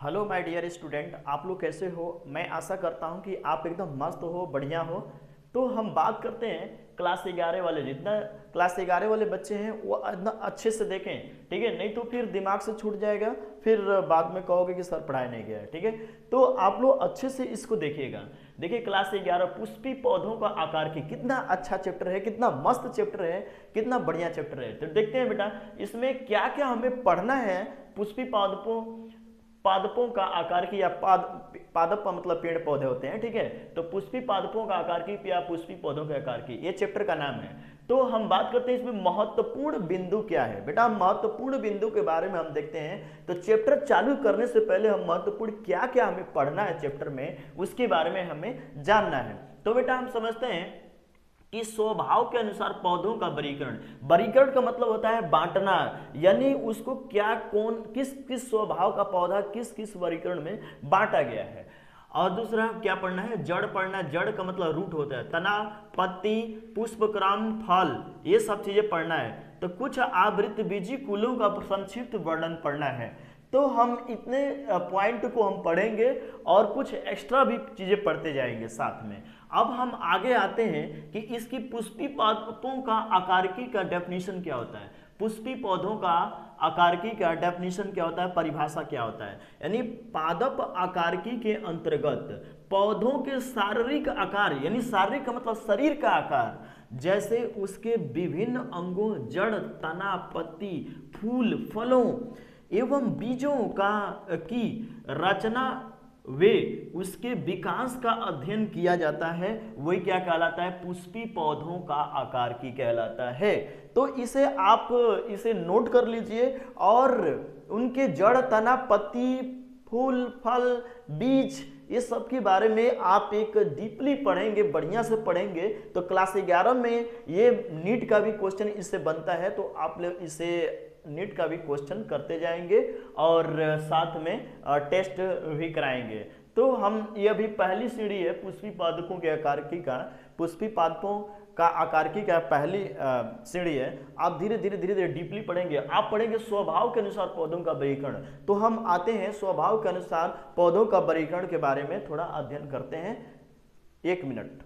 Hello my dear student, आप लोग कैसे हो। मैं आशा करता हूं कि आप एकदम मस्त हो, बढ़िया हो। तो हम बात करते हैं क्लास 11 वाले। जितना क्लास 11 वाले बच्चे हैं वो इतना अच्छे से देखें, ठीक है, नहीं तो फिर दिमाग से छूट जाएगा, फिर बाद में कहोगे कि सर पढ़ाया नहीं गया है। ठीक है, तो आप लोग अच्छे से इसको देखिएगा। देखिए क्लास 11 पुष्पी पौधों का आकार की, कितना अच्छा चैप्टर है, कितना मस्त चैप्टर है, कितना बढ़िया चैप्टर है। तो देखते हैं बेटा इसमें क्या क्या हमें पढ़ना है। पुष्पी पादपों पादपों का आकार की, या पादप का मतलब पेड़ पौधे होते हैं, ठीक है। तो पुष्पी पादपों का आकार की या पुष्पी पौधों के आकार की, ये चैप्टर का नाम है। तो हम बात करते हैं इसमें महत्वपूर्ण बिंदु क्या है। बेटा महत्वपूर्ण बिंदु के बारे में हम देखते हैं। तो चैप्टर चालू करने से पहले हम महत्वपूर्ण क्या क्या हमें पढ़ना है चैप्टर में, उसके बारे में हमें जानना है। तो बेटा हम समझते हैं कि स्वभाव के अनुसार पौधों का वर्गीकरण। वर्गीकरण का मतलब होता है बांटना, यानी उसको क्या, कौन, किस किस स्वभाव का पौधा किस किस वर्गीकरण में बांटा गया है। और दूसरा क्या पढ़ना है, जड़ पढ़ना। जड़ का मतलब रूट होता है, तना, पत्ती, पुष्पक्रम, फल, ये सब चीजें पढ़ना है। तो कुछ आवृत्त बीजी कुलों का संक्षिप्त वर्णन पढ़ना है। तो हम इतने पॉइंट को हम पढ़ेंगे और कुछ एक्स्ट्रा भी चीजें पढ़ते जाएंगे साथ में। अब हम आगे आते हैं कि इसकी पुष्पी पादपों का आकारिकी का डेफिनेशन क्या होता है। पुष्पी पौधों का आकारिकी का डेफिनेशन क्या होता है, परिभाषा क्या होता है। यानी पादप आकारिकी के अंतर्गत पौधों के शारीरिक आकार, यानी शारीरिक का मतलब शरीर का आकार, जैसे उसके विभिन्न अंगों, जड़, तना, पत्ती, फूल, फलों एवं बीजों का की रचना, वे उसके विकास का अध्ययन किया जाता है, वही क्या कहलाता है, पुष्पी पौधों का आकार की कहलाता है। तो इसे आप इसे नोट कर लीजिए और उनके जड़, तना, पत्ती, फूल, फल, बीज, ये सब के बारे में आप एक डीपली पढ़ेंगे, बढ़िया से पढ़ेंगे। तो क्लास 11 में ये नीट का भी क्वेश्चन इससे बनता है, तो आप लोग इसे नीट का भी क्वेश्चन करते जाएंगे और साथ में टेस्ट भी कराएंगे। तो हम, ये अभी पहली सीढ़ी है पुष्पी पादपों के आकारिकी का, पुष्पी पादपों का आकारिकी का पहली सीढ़ी है। आप धीरे धीरे धीरे धीरे डीपली पढ़ेंगे। आप पढ़ेंगे स्वभाव के अनुसार पौधों का वर्गीकरण। तो हम आते हैं स्वभाव के अनुसार पौधों का वर्गीकरण के बारे में थोड़ा अध्ययन करते हैं। 1 मिनट।